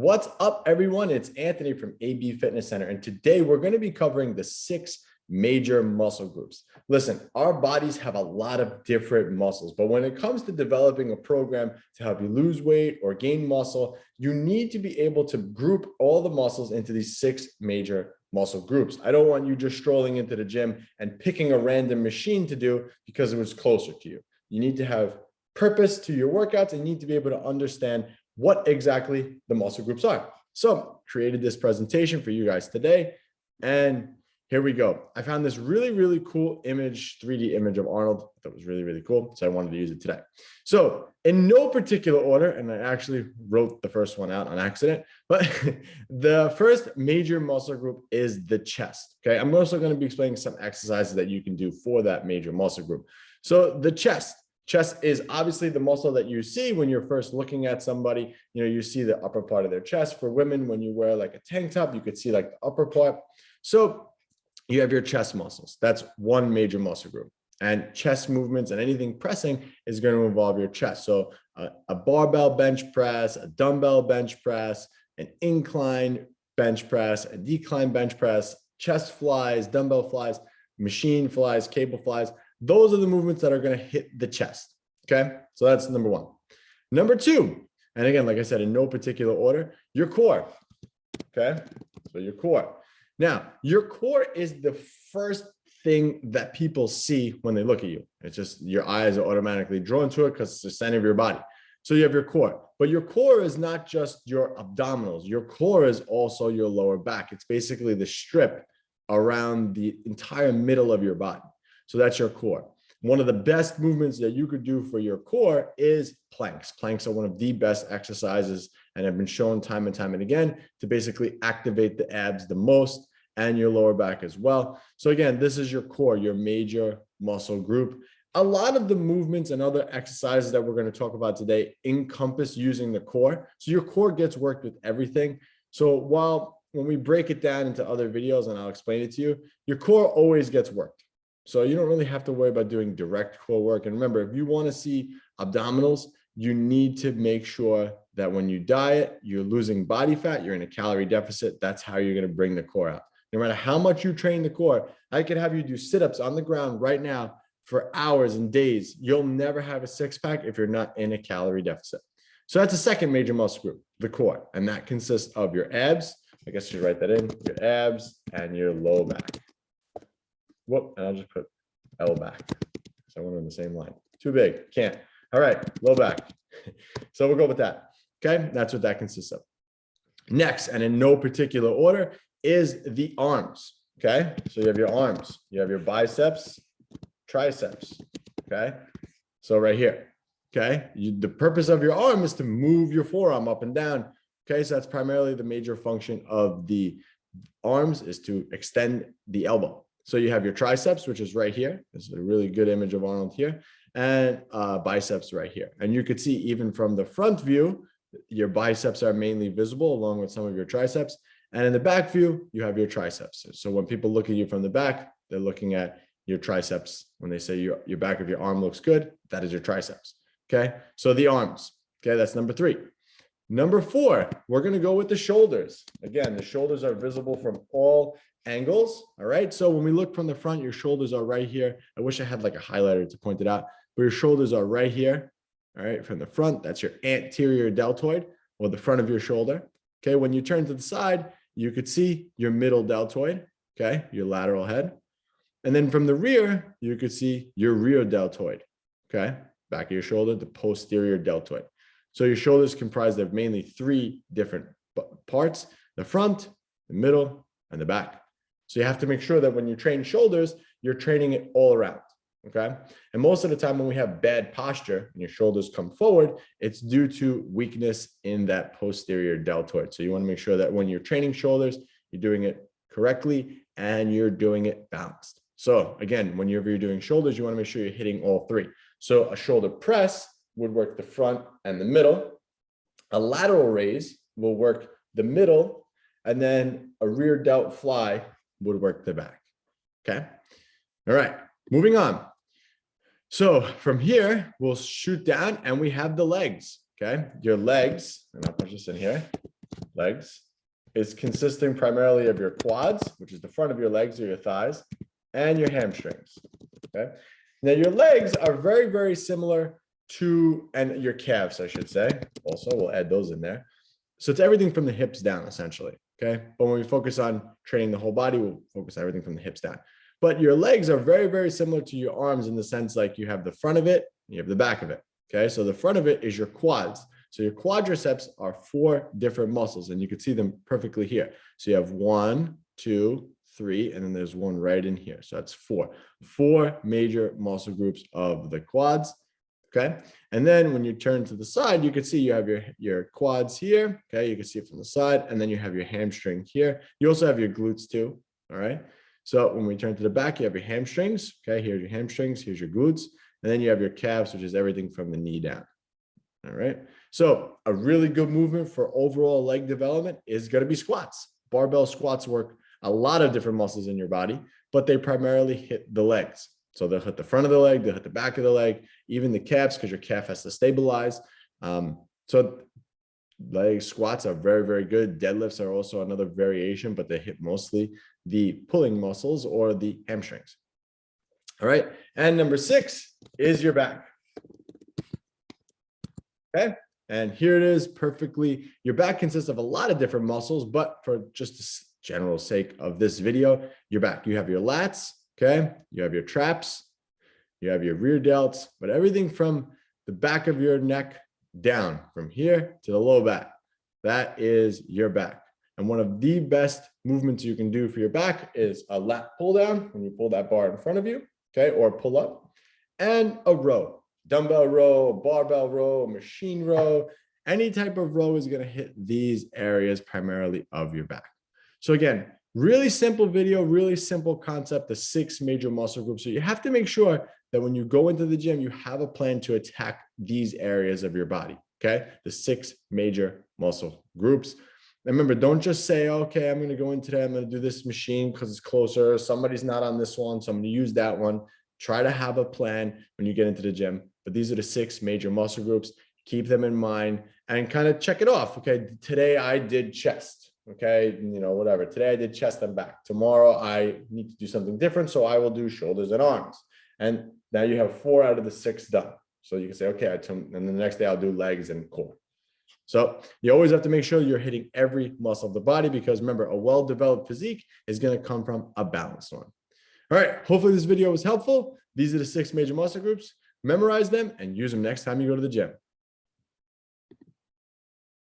What's up, everyone? It's Anthony from AB Fitness Center, and today we're going to be covering the 6 major muscle groups. Listen, our bodies have a lot of different muscles, but when it comes to developing a program to help you lose weight or gain muscle, you need to be able to group all the muscles into these 6 major muscle groups. I don't want you just strolling into the gym and picking a random machine to do because it was closer to you. You need to have purpose to your workouts and you need to be able to understand what exactly the muscle groups are. So created this presentation for you guys today. And here we go. I found this really cool image, 3D image of Arnold. That was really cool. So I wanted to use it today. So in no particular order, and I actually wrote the first one out on accident, but the first major muscle group is the chest. Okay. I'm also going to be explaining some exercises that you can do for that major muscle group. So the chest. Chest is obviously the muscle that you see when you're first looking at somebody. You know, you see the upper part of their chest. For women, when you wear like a tank top, you could see like the upper part. So you have your chest muscles. That's one major muscle group. And chest movements and anything pressing is going to involve your chest. So a barbell bench press, a dumbbell bench press, an incline bench press, a decline bench press, chest flies, dumbbell flies, machine flies, cable flies. Those are the movements that are going to hit the chest. Okay. So that's number 1. Number 2, and again, like I said, in no particular order, your core. Okay. So your core. Now, your core is the first thing that people see when they look at you. It's just your eyes are automatically drawn to it because it's the center of your body. So you have your core, but your core is not just your abdominals. Your core is also your lower back. It's basically the strip around the entire middle of your body. So that's your core. One of the best movements that you could do for your core is planks. Planks are one of the best exercises and have been shown time and time and again to basically activate the abs the most and your lower back as well. So again, this is your core, your major muscle group. A lot of the movements and other exercises that we're going to talk about today encompass using the core. So your core gets worked with everything. So when we break it down into other videos, and I'll explain it to you, your core always gets worked. So you don't really have to worry about doing direct core work. And remember, if you want to see abdominals, you need to make sure that when you diet, you're losing body fat, you're in a calorie deficit. That's how you're going to bring the core out. No matter how much you train the core, I could have you do sit-ups on the ground right now for hours and days. You'll never have a 6-pack if you're not in a calorie deficit. So that's the second major muscle group, the core. And that consists of your abs. I guess you should write that in, your abs and your low back. Whoop, and I'll just put L back. So I want them in the same line. Too big, can't. All right, low back. So we'll go with that. Okay, that's what that consists of. Next, and in no particular order, is the arms. Okay, so you have your arms, you have your biceps, triceps. Okay, so right here. Okay, the purpose of your arm is to move your forearm up and down. Okay, so that's primarily the major function of the arms is to extend the elbow. So you have your triceps, which is right here. This is a really good image of Arnold here, and biceps right here. And you could see even from the front view, your biceps are mainly visible along with some of your triceps. And in the back view, you have your triceps. So when people look at you from the back, they're looking at your triceps. When they say your back of your arm looks good, that is your triceps. Okay, so the arms. Okay, that's number 3. Number 4, we're going to go with the shoulders. Again, the shoulders are visible from all angles. All right. So when we look from the front, your shoulders are right here. I wish I had like a highlighter to point it out, but your shoulders are right here. All right. From the front, that's your anterior deltoid or the front of your shoulder. Okay. When you turn to the side, you could see your middle deltoid. Okay. Your lateral head. And then from the rear, you could see your rear deltoid. Okay. Back of your shoulder, the posterior deltoid. So your shoulders comprised of mainly 3 different parts, the front, the middle, and the back. So you have to make sure that when you train shoulders, you're training it all around. Okay. And most of the time when we have bad posture and your shoulders come forward, it's due to weakness in that posterior deltoid. So you want to make sure that when you're training shoulders, you're doing it correctly and you're doing it balanced. So again, whenever you're doing shoulders, you want to make sure you're hitting all 3. So a shoulder press would work the front and the middle. A lateral raise will work the middle, and then a rear delt fly would work the back. Okay. All right. Moving on. So from here, we'll shoot down and we have the legs. Okay. Your legs, and I'll put this in here. legs, is consisting primarily of your quads, which is the front of your legs or your thighs, and your hamstrings. Okay. Now your legs are very, very similar to, and your calves, I should say. Also, we'll add those in there. So it's everything from the hips down, essentially. Okay. But when we focus on training the whole body, we'll focus on everything from the hips down. But your legs are very, very similar to your arms in the sense like you have the front of it, and you have the back of it. Okay. So the front of it is your quads. So your quadriceps are 4 different muscles, and you can see them perfectly here. So you have 1, 2, 3, and then there's one right in here. So that's 4 major muscle groups of the quads. Okay. And then when you turn to the side, you can see you have your quads here. Okay. You can see it from the side, and then you have your hamstring here. You also have your glutes too. All right. So when we turn to the back, you have your hamstrings. Okay. Here's your hamstrings. Here's your glutes. And then you have your calves, which is everything from the knee down. All right. So a really good movement for overall leg development is going to be squats. Barbell squats work a lot of different muscles in your body, but they primarily hit the legs. So they'll hit the front of the leg, they'll hit the back of the leg, even the calves, because your calf has to stabilize. So leg squats are very, very good. Deadlifts are also another variation, but they hit mostly the pulling muscles or the hamstrings. All right. And number 6 is your back. Okay. And here it is perfectly. Your back consists of a lot of different muscles, but for just the general sake of this video, your back, you have your lats. Okay. You have your traps, you have your rear delts, but everything from the back of your neck down from here to the low back, that is your back. And one of the best movements you can do for your back is a lat pull down when you pull that bar in front of you. Okay. Or pull up, and a row, dumbbell row, a barbell row, a machine row. Any type of row is going to hit these areas primarily of your back. So again, really simple video, really simple concept, the 6 major muscle groups. So you have to make sure that when you go into the gym, you have a plan to attack these areas of your body. Okay. The 6 major muscle groups. And remember, don't just say, okay, I'm going to go in today, I'm going to do this machine because it's closer. Somebody's not on this one, so I'm going to use that one. Try to have a plan when you get into the gym. But these are the 6 major muscle groups. Keep them in mind and kind of check it off. Okay. Today I did chest. Okay. Whatever. Today I did chest and back. Tomorrow I need to do something different. So I will do shoulders and arms. And now you have 4 out of the 6 done. So you can say, okay, and then the next day I'll do legs and core. So you always have to make sure you're hitting every muscle of the body, because remember, a well-developed physique is going to come from a balanced one. All right. Hopefully this video was helpful. These are the 6 major muscle groups. Memorize them and use them next time you go to the gym.